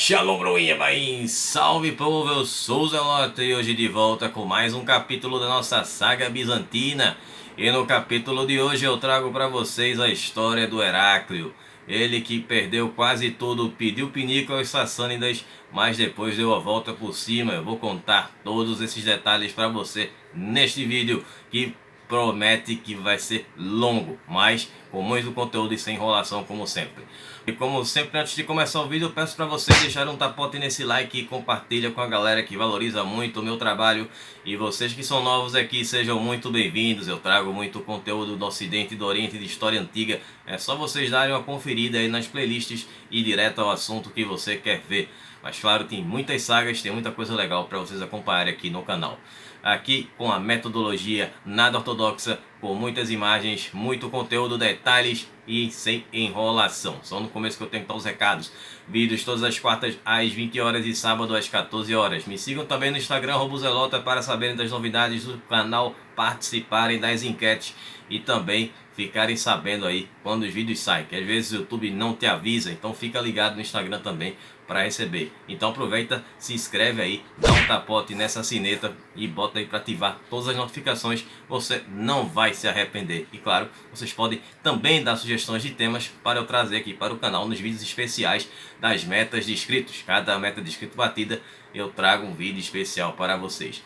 Shalom, broinha, pai! Salve, povo! Eu sou o Zelote e hoje de volta com mais um capítulo da nossa saga bizantina. E no capítulo de hoje eu trago para vocês a história do Heráclio. Ele que perdeu quase tudo, pediu pinico aos sassânidas, mas depois deu a volta por cima. Eu vou contar todos esses detalhes para você neste vídeo que promete que vai ser longo, mas com muito conteúdo e sem enrolação como sempre. E como sempre, antes de começar o vídeo, eu peço para você deixar um tapote nesse like e compartilha com a galera que valoriza muito o meu trabalho. E vocês que são novos aqui, sejam muito bem-vindos. Eu trago muito conteúdo do Ocidente e do Oriente, de história antiga. É só vocês darem uma conferida aí nas playlists e direto ao assunto que você quer ver. Mas claro, tem muitas sagas, tem muita coisa legal para vocês acompanharem aqui no canal. Aqui com a metodologia nada ortodoxa, com muitas imagens, muito conteúdo, detalhes e sem enrolação. Só no começo que eu tenho que dar os recados. Vídeos todas as quartas às 20 horas e sábado às 14 horas. Me sigam também no Instagram @zelota para saberem das novidades do canal, participarem das enquetes e também ficarem sabendo aí quando os vídeos saem, que às vezes o YouTube não te avisa, então fica ligado no Instagram também para receber. Então aproveita, se inscreve aí, dá um tapote nessa sineta e bota aí para ativar todas as notificações, você não vai se arrepender. E claro, vocês podem também dar sugestões de temas para eu trazer aqui para o canal nos vídeos especiais das metas de inscritos. Cada meta de inscrito batida eu trago um vídeo especial para vocês.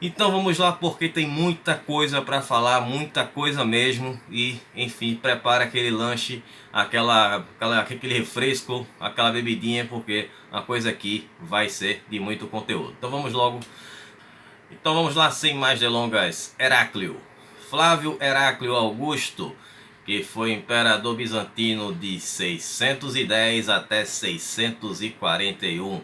Então vamos lá, porque tem muita coisa para falar, muita coisa mesmo. E enfim, prepara aquele lanche, aquele refresco, aquela bebidinha, porque a coisa aqui vai ser de muito conteúdo. Então vamos lá, sem mais delongas. Heráclio, Flávio Heráclio Augusto, que foi imperador bizantino de 610 até 641.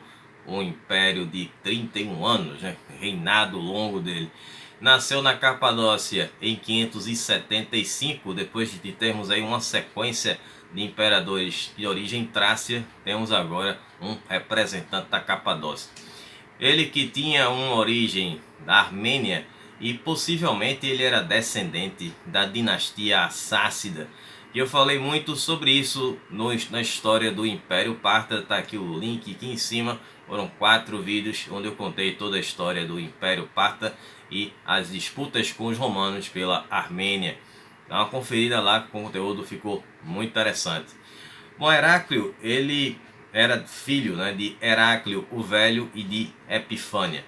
Um império de 31 anos, né? Reinado longo dele. Nasceu na Capadócia em 575, depois de termos aí uma sequência de imperadores de origem trácia, temos agora um representante da Capadócia. Ele que tinha uma origem da Armênia e possivelmente ele era descendente da dinastia Sássida. E eu falei muito sobre isso na história do Império Parta, tá aqui o link aqui em cima. Foram 4 vídeos onde eu contei toda a história do Império Parta e as disputas com os romanos pela Armênia. Dá uma conferida lá, que o conteúdo ficou muito interessante. Bom, Heráclio, ele era filho, né, de Heráclio o Velho e de Epifânia.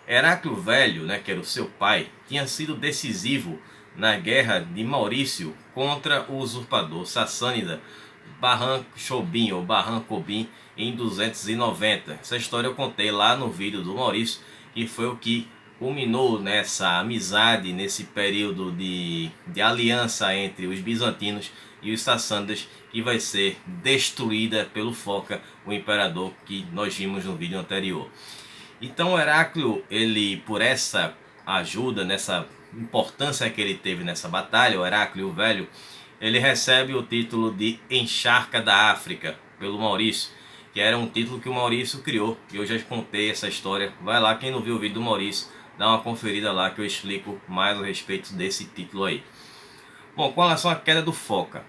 Heráclio Velho, né, que era o seu pai, tinha sido decisivo na guerra de Maurício contra o usurpador sassânida Bahram Chobin ou Bahram Kobin em 290. Essa história eu contei lá no vídeo do Maurício, que foi o que culminou nessa amizade, nesse período de aliança entre os bizantinos e os sassânidas, que vai ser destruída pelo Foca, o imperador que nós vimos no vídeo anterior. Então Heráclio, ele, por essa ajuda, nessa importância que ele teve nessa batalha, o Heráclio Velho, ele recebe o título de Encharca da África pelo Maurício, que era um título que o Maurício criou, e eu já contei essa história. Vai lá, quem não viu o vídeo do Maurício, dá uma conferida lá que eu explico mais a respeito desse título aí. Bom, com relação à queda do Foca.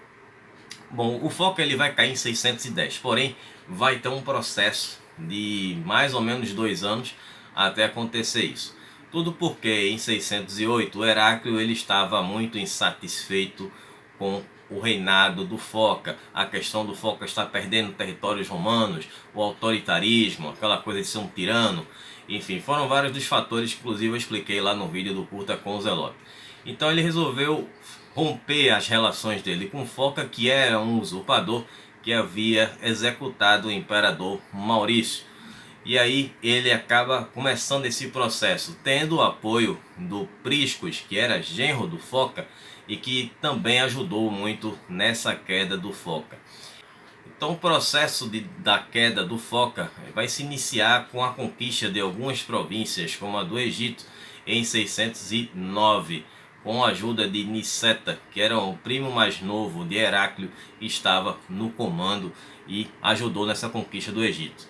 Bom, o Foca ele vai cair em 610, porém vai ter um processo de mais ou menos 2 anos até acontecer isso. Tudo porque em 608 o Heráclio ele estava muito insatisfeito com o reinado do Foca, a questão do Foca estar perdendo territórios romanos, o autoritarismo, aquela coisa de ser um tirano, enfim, foram vários dos fatores que inclusive eu expliquei lá no vídeo do Curta com o Zelote. Então ele resolveu romper as relações dele com Foca, que era um usurpador que havia executado o imperador Maurício. E aí ele acaba começando esse processo, tendo o apoio do Priscus, que era genro do Foca, e que também ajudou muito nessa queda do Foca. Então o processo da queda do Foca vai se iniciar com a conquista de algumas províncias, como a do Egito, em 609, com a ajuda de Niceta, que era o primo mais novo de Heráclio, que estava no comando e ajudou nessa conquista do Egito.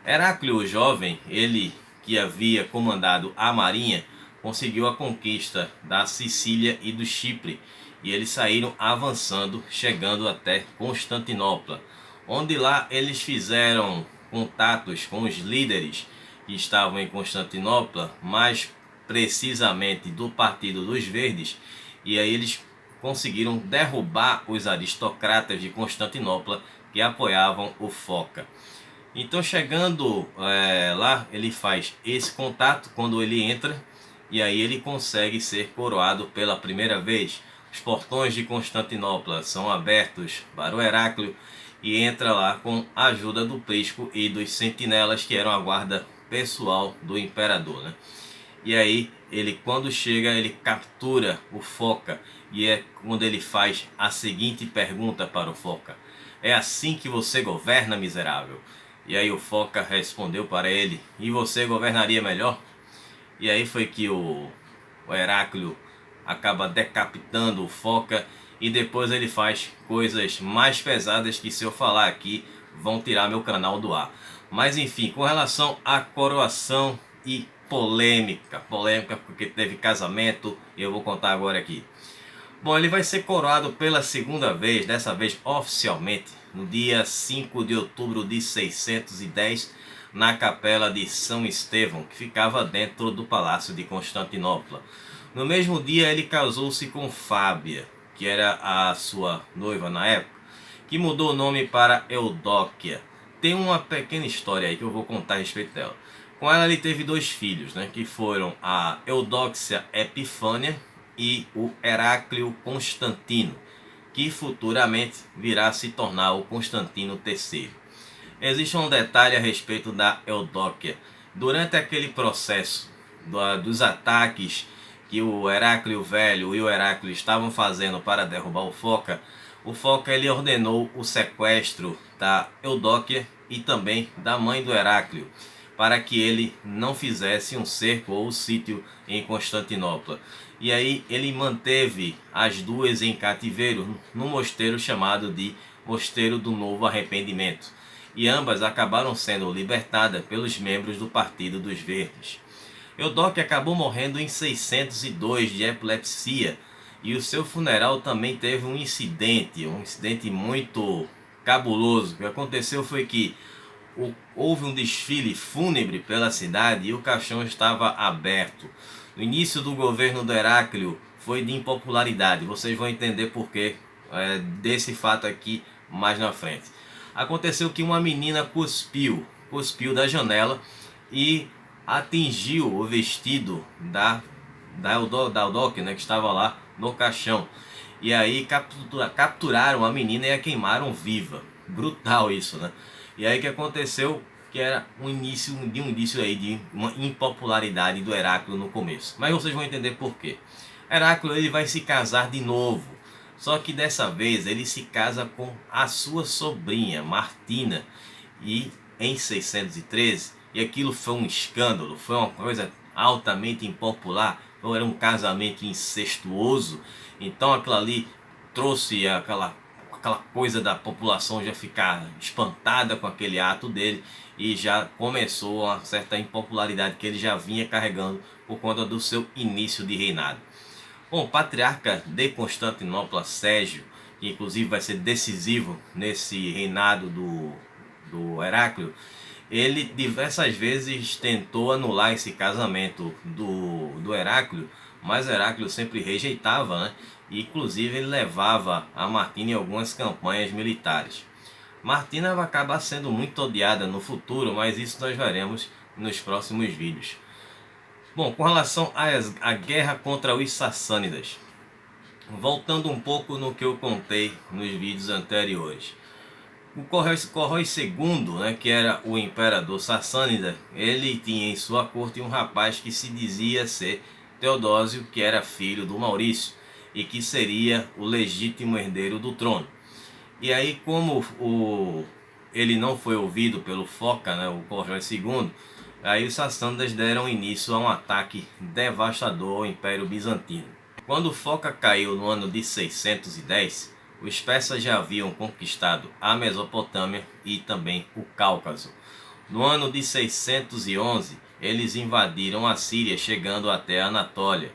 Heráclio o jovem, ele que havia comandado a marinha, conseguiu a conquista da Sicília e do Chipre, e eles saíram avançando, chegando até Constantinopla, onde lá eles fizeram contatos com os líderes que estavam em Constantinopla, mais precisamente do Partido dos Verdes, e aí eles conseguiram derrubar os aristocratas de Constantinopla que apoiavam o Foca. Então, chegando lá, ele faz esse contato quando ele entra, e aí ele consegue ser coroado pela primeira vez. Os portões de Constantinopla são abertos para o Heráclio e entra lá com a ajuda do prisco e dos sentinelas, que eram a guarda pessoal do imperador, né? E aí, ele, quando chega, ele captura o Foca, e é quando ele faz a seguinte pergunta para o Foca: é assim que você governa, miserável? E aí o Foca respondeu para ele: e você governaria melhor? E aí foi que o Heráclio acaba decapitando o Foca, e depois ele faz coisas mais pesadas que, se eu falar aqui, vão tirar meu canal do ar. Mas enfim, com relação à coroação e polêmica porque teve casamento, eu vou contar agora aqui. Bom, ele vai ser coroado pela segunda vez, dessa vez oficialmente, no dia 5 de outubro de 610, na capela de São Estevão, que ficava dentro do palácio de Constantinopla. No mesmo dia, ele casou-se com Fábia, que era a sua noiva na época, que mudou o nome para Eudóquia. Tem uma pequena história aí que eu vou contar a respeito dela. Com ela ele teve dois filhos, né, que foram a Eudóxia Epifânia e o Heráclio Constantino, que futuramente virá a se tornar o Constantino III. Existe um detalhe a respeito da Eudóquia. Durante aquele processo dos ataques que o Heráclio Velho e o Heráclio estavam fazendo para derrubar o Foca ele ordenou o sequestro da Eudóquia e também da mãe do Heráclio, para que ele não fizesse um cerco ou sítio em Constantinopla. E aí ele manteve as duas em cativeiro no mosteiro chamado de Mosteiro do Novo Arrependimento, e ambas acabaram sendo libertadas pelos membros do Partido dos Verdes. Eudóquia acabou morrendo em 602 de epilepsia, e o seu funeral também teve um incidente muito cabuloso. O que aconteceu foi que houve um desfile fúnebre pela cidade e o caixão estava aberto. No início do governo do Heráclio foi de impopularidade, vocês vão entender porquê desse fato aqui mais na frente. Aconteceu que uma menina cuspiu da janela e atingiu o vestido da Eudóquia, né, que estava lá no caixão. E aí capturaram a menina e a queimaram viva. Brutal isso, né? E aí que aconteceu, que era um indício aí de uma impopularidade do Heráclio no começo. Mas vocês vão entender por quê. Heráclio ele vai se casar de novo. Só que dessa vez ele se casa com a sua sobrinha, Martina, e em 613, e aquilo foi um escândalo, foi uma coisa altamente impopular, era um casamento incestuoso. Então aquilo ali trouxe aquela coisa da população já ficar espantada com aquele ato dele, e já começou uma certa impopularidade que ele já vinha carregando por conta do seu início de reinado. Bom, o patriarca de Constantinopla, Sérgio, que inclusive vai ser decisivo nesse reinado do Heráclio, ele diversas vezes tentou anular esse casamento do Heráclio, mas o Heráclio sempre rejeitava, né? E, inclusive, ele levava a Martina em algumas campanhas militares. Martina vai acabar sendo muito odiada no futuro, mas isso nós veremos nos próximos vídeos. Bom, com relação à guerra contra os Sassânidas, voltando um pouco no que eu contei nos vídeos anteriores. O Corrói II, né, que era o imperador sassânida, ele tinha em sua corte um rapaz que se dizia ser Teodósio, que era filho do Maurício e que seria o legítimo herdeiro do trono. E aí, como ele não foi ouvido pelo Foca, né, o Corrói II, aí os sassânidas deram início a um ataque devastador ao Império Bizantino. Quando Foca caiu no ano de 610, os persas já haviam conquistado a Mesopotâmia e também o Cáucaso. No ano de 611, eles invadiram a Síria, chegando até a Anatólia.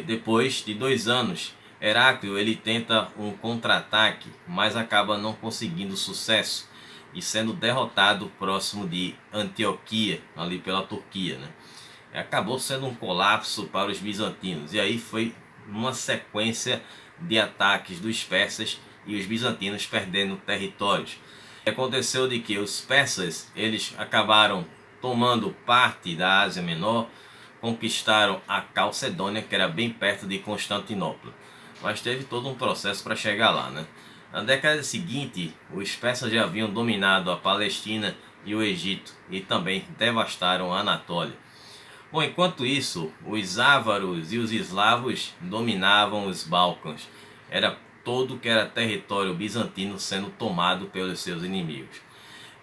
Depois de 2 anos, Heráclio ele tenta um contra-ataque, mas acaba não conseguindo sucesso. e sendo derrotado próximo de Antioquia, ali pela Turquia, né? Acabou sendo um colapso para os bizantinos, e aí foi uma sequência de ataques dos persas e os bizantinos perdendo territórios. Aconteceu de que os persas eles acabaram tomando parte da Ásia Menor, conquistaram a Calcedônia, que era bem perto de Constantinopla, mas teve todo um processo para chegar lá, né? Na década seguinte, os persas já haviam dominado a Palestina e o Egito e também devastaram a Anatólia. Bom, enquanto isso, os ávaros e os eslavos dominavam os Balcãs. Era todo que era território bizantino sendo tomado pelos seus inimigos.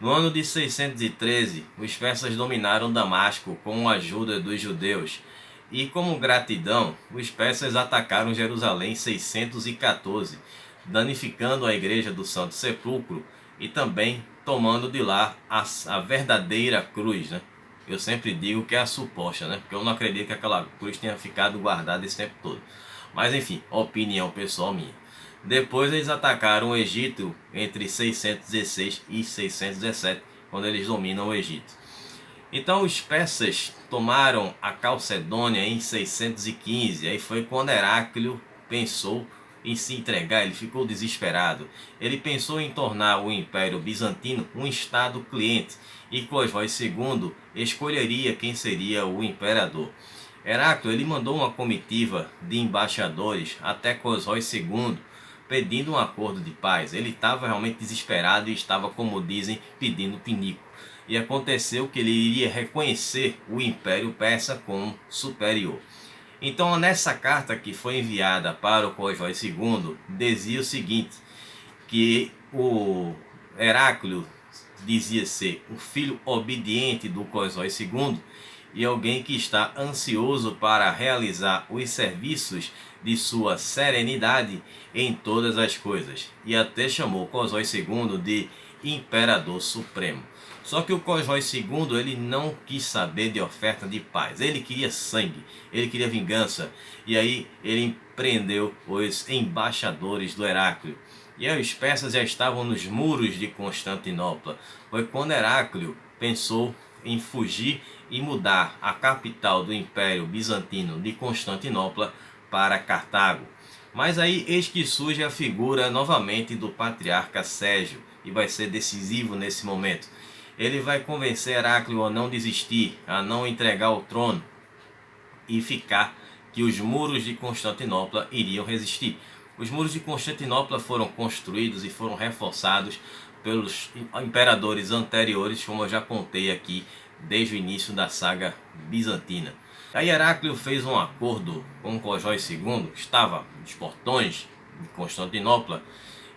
No ano de 613, os persas dominaram Damasco com a ajuda dos judeus. E como gratidão, os persas atacaram Jerusalém em 614, danificando a igreja do Santo Sepulcro e também tomando de lá a verdadeira cruz, né? Eu sempre digo que é a suposta, né? Porque eu não acredito que aquela cruz tenha ficado guardada esse tempo todo. Mas enfim, opinião pessoal minha. Depois eles atacaram o Egito entre 616 e 617, quando eles dominam o Egito. Então os persas tomaram a Calcedônia em 615, aí foi quando Heráclio pensou em se entregar, ele ficou desesperado. Ele pensou em tornar o Império Bizantino um estado cliente, e Cosrói II escolheria quem seria o imperador. Heráclio ele mandou uma comitiva de embaixadores até Cosrói II, pedindo um acordo de paz. Ele estava realmente desesperado e estava, como dizem, pedindo pinico. E aconteceu que ele iria reconhecer o Império Persa como superior. Então, nessa carta que foi enviada para o Cosrói II, dizia o seguinte, que o Heráclio dizia ser um filho obediente do Cosrói II e alguém que está ansioso para realizar os serviços de sua serenidade em todas as coisas, e até chamou Cosrói II de Imperador Supremo. Só que o Cosrói II ele não quis saber de oferta de paz, ele queria sangue, ele queria vingança, e aí ele prendeu os embaixadores do Heráclio. E aí os persas já estavam nos muros de Constantinopla. Foi quando Heráclio pensou em fugir e mudar a capital do Império Bizantino de Constantinopla para Cartago. Mas aí eis que surge a figura novamente do patriarca Sérgio, e vai ser decisivo nesse momento. Ele vai convencer Heráclio a não desistir, a não entregar o trono e ficar, que os muros de Constantinopla iriam resistir. Os muros de Constantinopla foram construídos e foram reforçados pelos imperadores anteriores, como eu já contei aqui desde o início da saga bizantina. Aí Heráclio fez um acordo com Cosrói II, que estava nos portões de Constantinopla,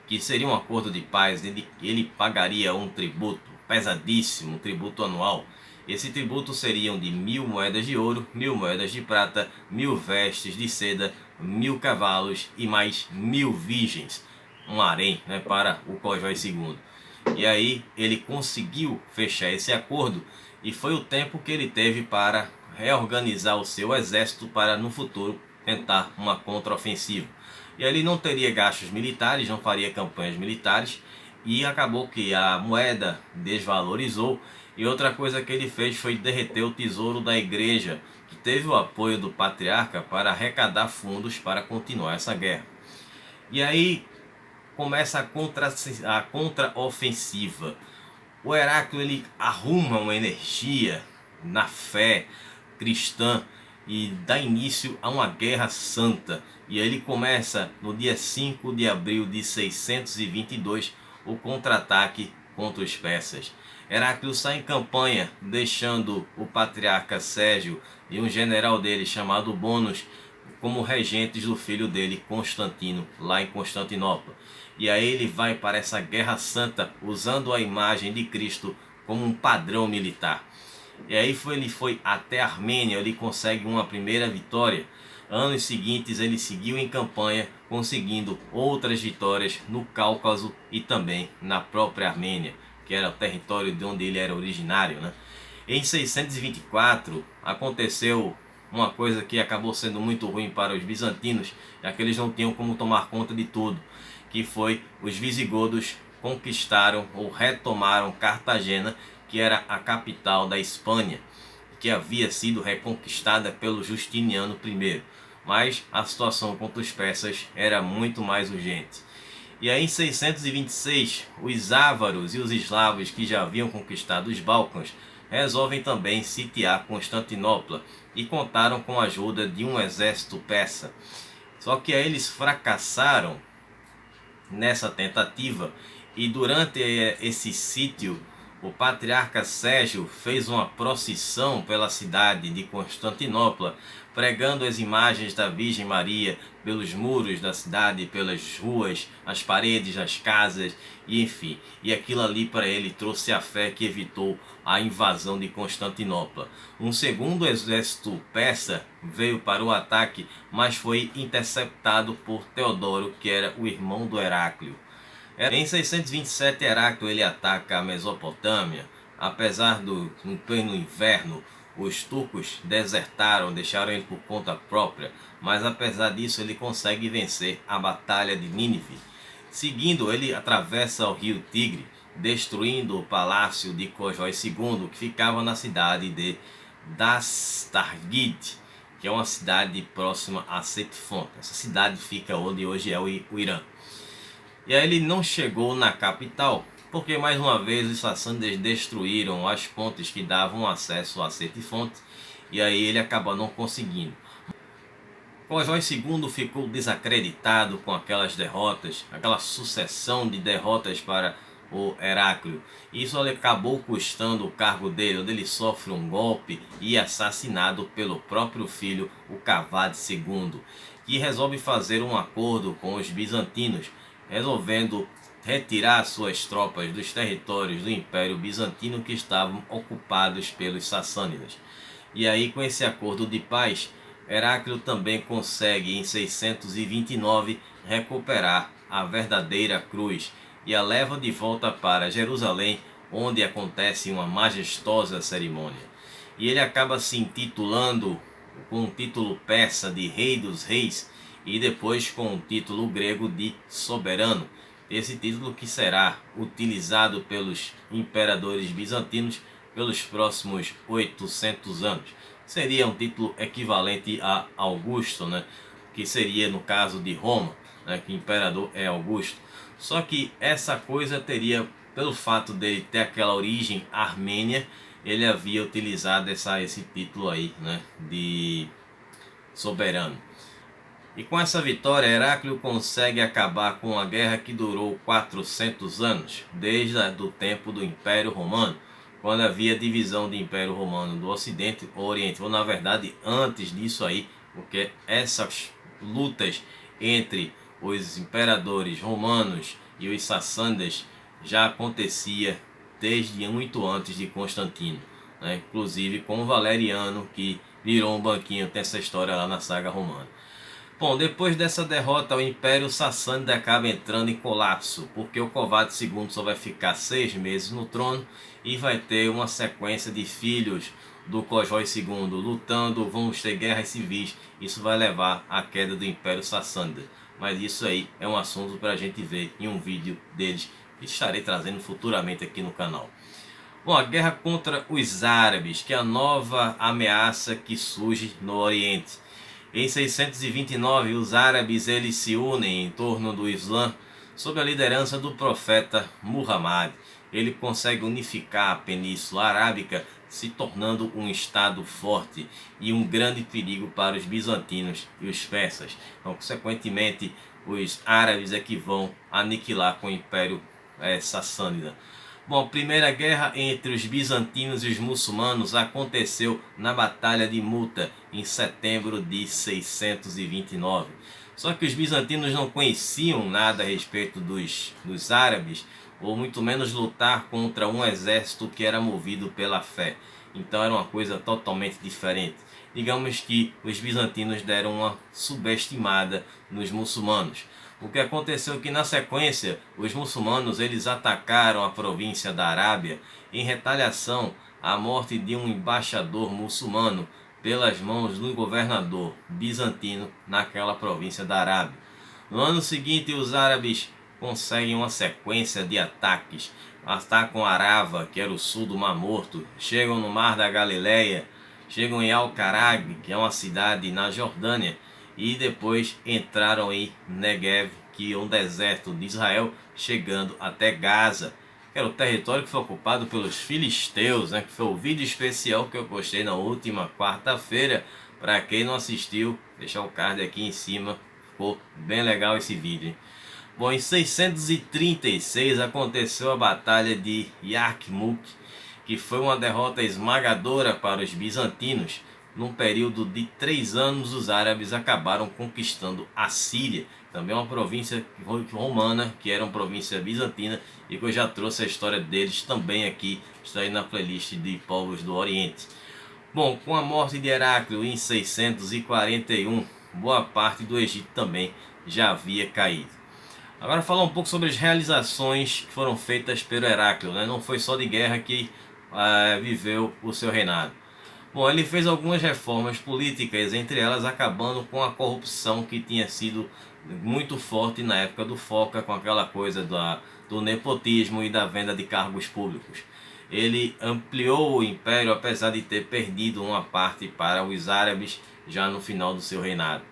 que seria um acordo de paz. Ele pagaria um tributo pesadíssimo, um tributo anual. Esse tributo seriam de 1000 moedas de ouro, 1000 moedas de prata, 1000 vestes de seda, 1000 cavalos e mais 1000 virgens, um harém, né, para o Cosrói II. E aí ele conseguiu fechar esse acordo, e foi o tempo que ele teve para reorganizar o seu exército para no futuro tentar uma contraofensiva. E aí ele não teria gastos militares, não faria campanhas militares, e acabou que a moeda desvalorizou. E outra coisa que ele fez foi derreter o tesouro da igreja, que teve o apoio do patriarca para arrecadar fundos para continuar essa guerra. E aí começa a contraofensiva. O Heráclio ele arruma uma energia na fé cristã e dá início a uma guerra santa. E aí ele começa no dia 5 de abril de 622 o contra-ataque contra os persas. Heráclio sai em campanha, deixando o patriarca Sérgio e um general dele chamado Bônus como regentes do filho dele Constantino, lá em Constantinopla. E aí ele vai para essa guerra santa usando a imagem de Cristo como um padrão militar. E aí ele foi até a Armênia, ele consegue uma primeira vitória. Anos seguintes ele seguiu em campanha, conseguindo outras vitórias no Cáucaso e também na própria Armênia, que era o território de onde ele era originário, né? Em 624 aconteceu uma coisa que acabou sendo muito ruim para os bizantinos, já que eles não tinham como tomar conta de tudo, que foi os visigodos conquistaram ou retomaram Cartagena, que era a capital da Espanha, que havia sido reconquistada pelo Justiniano I. Mas a situação contra os persas era muito mais urgente. E aí em 626, os ávaros e os eslavos que já haviam conquistado os Balcãs resolvem também sitiar Constantinopla e contaram com a ajuda de um exército persa. Só que aí eles fracassaram nessa tentativa e durante esse sítio o patriarca Sérgio fez uma procissão pela cidade de Constantinopla, pregando as imagens da Virgem Maria pelos muros da cidade, pelas ruas, as paredes, as casas, e enfim. E aquilo ali para ele trouxe a fé que evitou a invasão de Constantinopla. Um segundo exército persa veio para o ataque, mas foi interceptado por Teodoro, que era o irmão do Heráclio. Em 627, Heráclio ele ataca a Mesopotâmia. Apesar do no pleno inverno, os turcos desertaram, deixaram ele por conta própria, mas apesar disso ele consegue vencer a Batalha de Nínive. Seguindo, ele atravessa o rio Tigre, destruindo o palácio de Cojói II, que ficava na cidade de Dastargid, que é uma cidade próxima a Setifont. Essa cidade fica onde hoje é o Irã. E aí ele não chegou na capital, porque mais uma vez os sassânidas destruíram as pontes que davam acesso a Setifont, e aí ele acabou não conseguindo. Cojói II ficou desacreditado com aquelas derrotas, aquela sucessão de derrotas para o Heráclio. Isso acabou custando o cargo dele, onde ele sofre um golpe e é assassinado pelo próprio filho, o Cavad II, que resolve fazer um acordo com os bizantinos, resolvendo retirar suas tropas dos territórios do Império Bizantino que estavam ocupados pelos sassânidas. E aí, com esse acordo de paz, Heráclio também consegue em 629 recuperar a verdadeira cruz e a leva de volta para Jerusalém, onde acontece uma majestosa cerimônia. E ele acaba se intitulando com o título persa de Rei dos Reis e depois com o título grego de soberano. Esse título que será utilizado pelos imperadores bizantinos pelos próximos 800 anos. Seria um título equivalente a Augusto, né? Que seria no caso de Roma, né? Que o imperador é Augusto. Só que essa coisa teria, pelo fato dele ter aquela origem armênia, ele havia utilizado esse título aí, né? De soberano. E com essa vitória, Heráclio consegue acabar com uma guerra que durou 400 anos, desde o tempo do Império Romano, quando havia divisão do Império Romano do Ocidente ou Oriente, ou na verdade antes disso aí, porque essas lutas entre os imperadores romanos e os sassânidas já acontecia desde muito antes de Constantino, né? Inclusive com Valeriano, que virou um banquinho, tem essa história lá na saga romana. Bom, depois dessa derrota, o Império Sassânida acaba entrando em colapso, porque o Cavad II só vai ficar 6 meses no trono e vai ter uma sequência de filhos do Cojói II lutando, vamos ter guerras civis, isso vai levar à queda do Império Sassânida. Mas isso aí é um assunto para a gente ver em um vídeo deles, que estarei trazendo futuramente aqui no canal. Bom, a guerra contra os árabes, que é a nova ameaça que surge no Oriente. Em 629, os árabes eles se unem em torno do Islã sob a liderança do profeta Muhammad. Ele consegue unificar a Península Arábica, se tornando um estado forte e um grande perigo para os bizantinos e os persas. Então, consequentemente, os árabes é que vão aniquilar com o Império Sassânida. Bom, a primeira guerra entre os bizantinos e os muçulmanos aconteceu na Batalha de Muta, em setembro de 629. Só que os bizantinos não conheciam nada a respeito dos árabes, ou muito menos lutar contra um exército que era movido pela fé. Então era uma coisa totalmente diferente. Digamos que os bizantinos deram uma subestimada nos muçulmanos. O que aconteceu é que na sequência os muçulmanos eles atacaram a província da Arábia em retaliação à morte de um embaixador muçulmano pelas mãos do governador bizantino naquela província da Arábia. No ano seguinte os árabes conseguem uma sequência de ataques. Atacam Arava, que era o sul do Mar Morto, chegam no Mar da Galileia, chegam em Al-Qarab, que é uma cidade na Jordânia, e depois entraram em Negev, que é um deserto de Israel, chegando até Gaza, que era o território que foi ocupado pelos filisteus, né? Que foi o vídeo especial que eu postei na última quarta-feira. Para quem não assistiu, deixar o card aqui em cima, ficou bem legal esse vídeo, hein? Bom, em 636 aconteceu a Batalha de Yarmouk, que foi uma derrota esmagadora para os bizantinos. Num período de 3 anos, os árabes acabaram conquistando a Síria, também uma província romana, que era uma província bizantina, e que eu já trouxe a história deles também aqui, está aí na playlist de povos do Oriente. Bom, com a morte de Heráclio em 641, boa parte do Egito também já havia caído. Agora falar um pouco sobre as realizações que foram feitas pelo Heráclio, né? Não foi só de guerra que viveu o seu reinado. Bom, ele fez algumas reformas políticas, entre elas acabando com a corrupção que tinha sido muito forte na época do Foca, com aquela coisa do nepotismo e da venda de cargos públicos. Ele ampliou o império, apesar de ter perdido uma parte para os árabes já no final do seu reinado.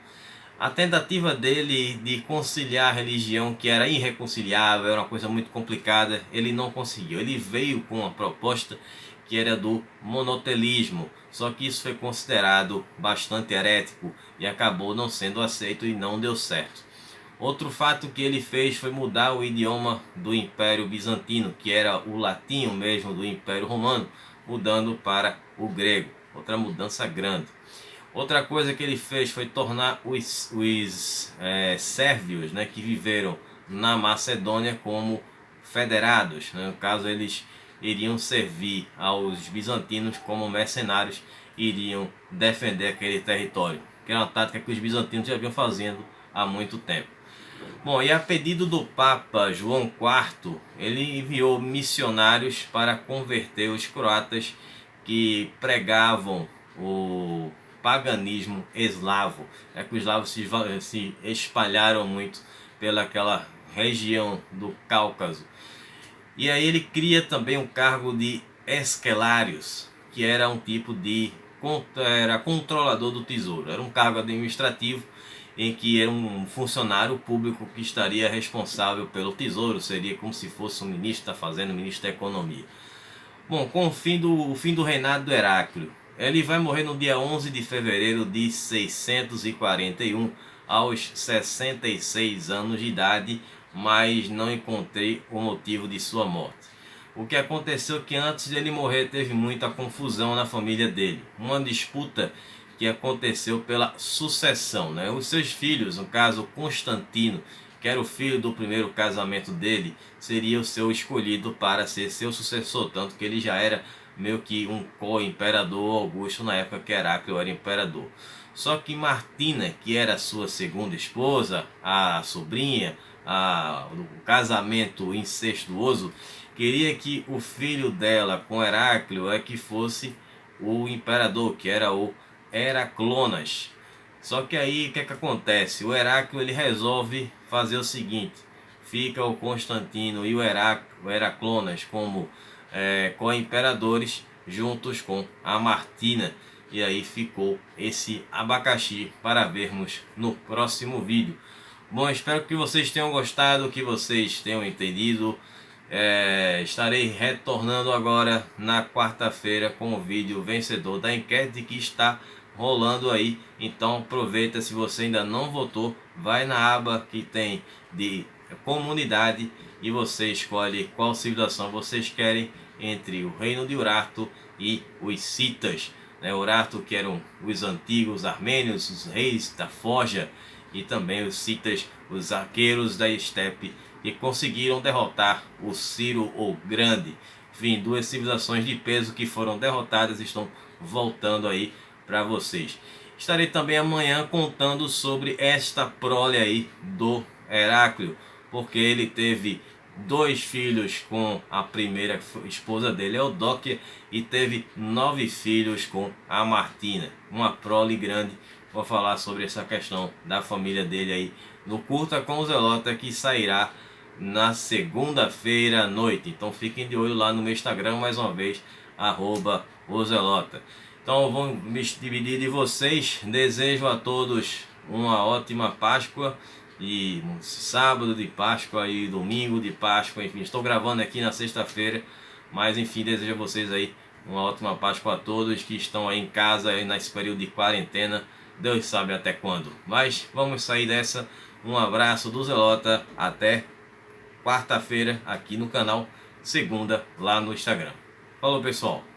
A tentativa dele de conciliar a religião, que era irreconciliável, era uma coisa muito complicada, ele não conseguiu. Ele veio com uma proposta que era do monotelismo, só que isso foi considerado bastante herético e acabou não sendo aceito e não deu certo. Outro fato que ele fez foi mudar o idioma do Império Bizantino, que era o latim mesmo do Império Romano, mudando para o grego. Outra mudança grande. Outra coisa que ele fez foi tornar os sérvios, né, que viveram na Macedônia como federados, né? No caso, eles iriam servir aos bizantinos como mercenários, iriam defender aquele território, que era uma tática que os bizantinos já vinham fazendo há muito tempo. Bom, e a pedido do Papa João IV, ele enviou missionários para converter os croatas que pregavam o paganismo eslavo. É que os eslavos se espalharam muito pelaquela região do Cáucaso. E aí ele cria também o cargo de esquelários, que era um tipo de controlador do tesouro. Era um cargo administrativo em que era um funcionário público que estaria responsável pelo tesouro, seria como se fosse um ministro da Fazenda, um ministro da Economia. Bom, com o fim do reinado do Heráclio, ele vai morrer no dia 11 de fevereiro de 641, aos 66 anos de idade, mas não encontrei o motivo de sua morte. O que aconteceu é que antes de ele morrer teve muita confusão na família dele, uma disputa que aconteceu pela sucessão, né? Os seus filhos, no caso Constantino, que era o filho do primeiro casamento dele, seria o seu escolhido para ser seu sucessor, tanto que ele já era meio que um co-imperador Augusto na época que Heráclio era imperador. Só que Martina, que era sua segunda esposa, a sobrinha, o casamento incestuoso, queria que o filho dela com Heráclio que fosse o imperador, que era o Heraclonas. Só que aí o que acontece? O Heráclio ele resolve fazer o seguinte: fica o Constantino e o Heraclonas como co-imperadores juntos com a Martina. E aí ficou esse abacaxi para vermos no próximo vídeo. Bom, espero que vocês tenham gostado, que vocês tenham entendido. Estarei retornando agora na quarta-feira com o vídeo vencedor da enquete que está rolando aí. Então aproveita, se você ainda não votou, vai na aba que tem de comunidade e você escolhe qual civilização vocês querem entre o reino de Urartu e os Citas, né? Urartu, que eram os antigos armênios, os reis da Forja, e também os Citas, os arqueiros da estepe, que conseguiram derrotar o Ciro o Grande. Enfim, duas civilizações de peso que foram derrotadas estão voltando aí para vocês. Estarei também amanhã contando sobre esta prole aí do Heráclio, porque ele teve 2 filhos com a primeira esposa dele, Eudóquia, e teve 9 filhos com a Martina. Uma prole grande. Vou falar sobre essa questão da família dele aí no Curta com o Zelota, que sairá na segunda-feira à noite. Então fiquem de olho lá no meu Instagram, mais uma vez, @ozelota. Então eu vou me despedir de vocês. Desejo a todos uma ótima Páscoa e um sábado de Páscoa e domingo de Páscoa. Enfim, estou gravando aqui na sexta-feira, mas enfim, desejo a vocês aí uma ótima Páscoa a todos que estão aí em casa aí nesse período de quarentena. Deus sabe até quando. Mas vamos sair dessa. Um abraço do Zelota. Até quarta-feira aqui no canal, segunda lá no Instagram. Falou, pessoal.